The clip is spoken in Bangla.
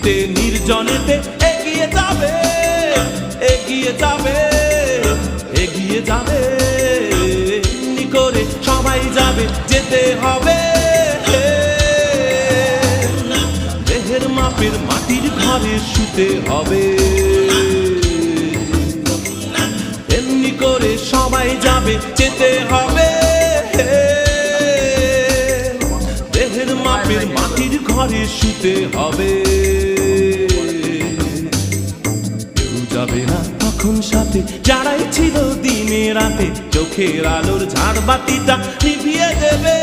নিভৃতে নির্জনেতে এগিয়ে যাবে, এগিয়ে যাবে, এগিয়ে যাবে, এমনি করে সবাই যাবে, যেতে হবে। দেহের মাপের মাটির ঘরে শুতে হবে, এমনি করে সবাই যাবে, যেতে হবে। দেহের মাপের মাটির ঘরে শুতে হবে। কেউ যাবে না তখন সাথে, যারাই ছিল দিনে রাতে, চোখের আলোর ঝাড়বাতিটা নিভিয়ে দেবে।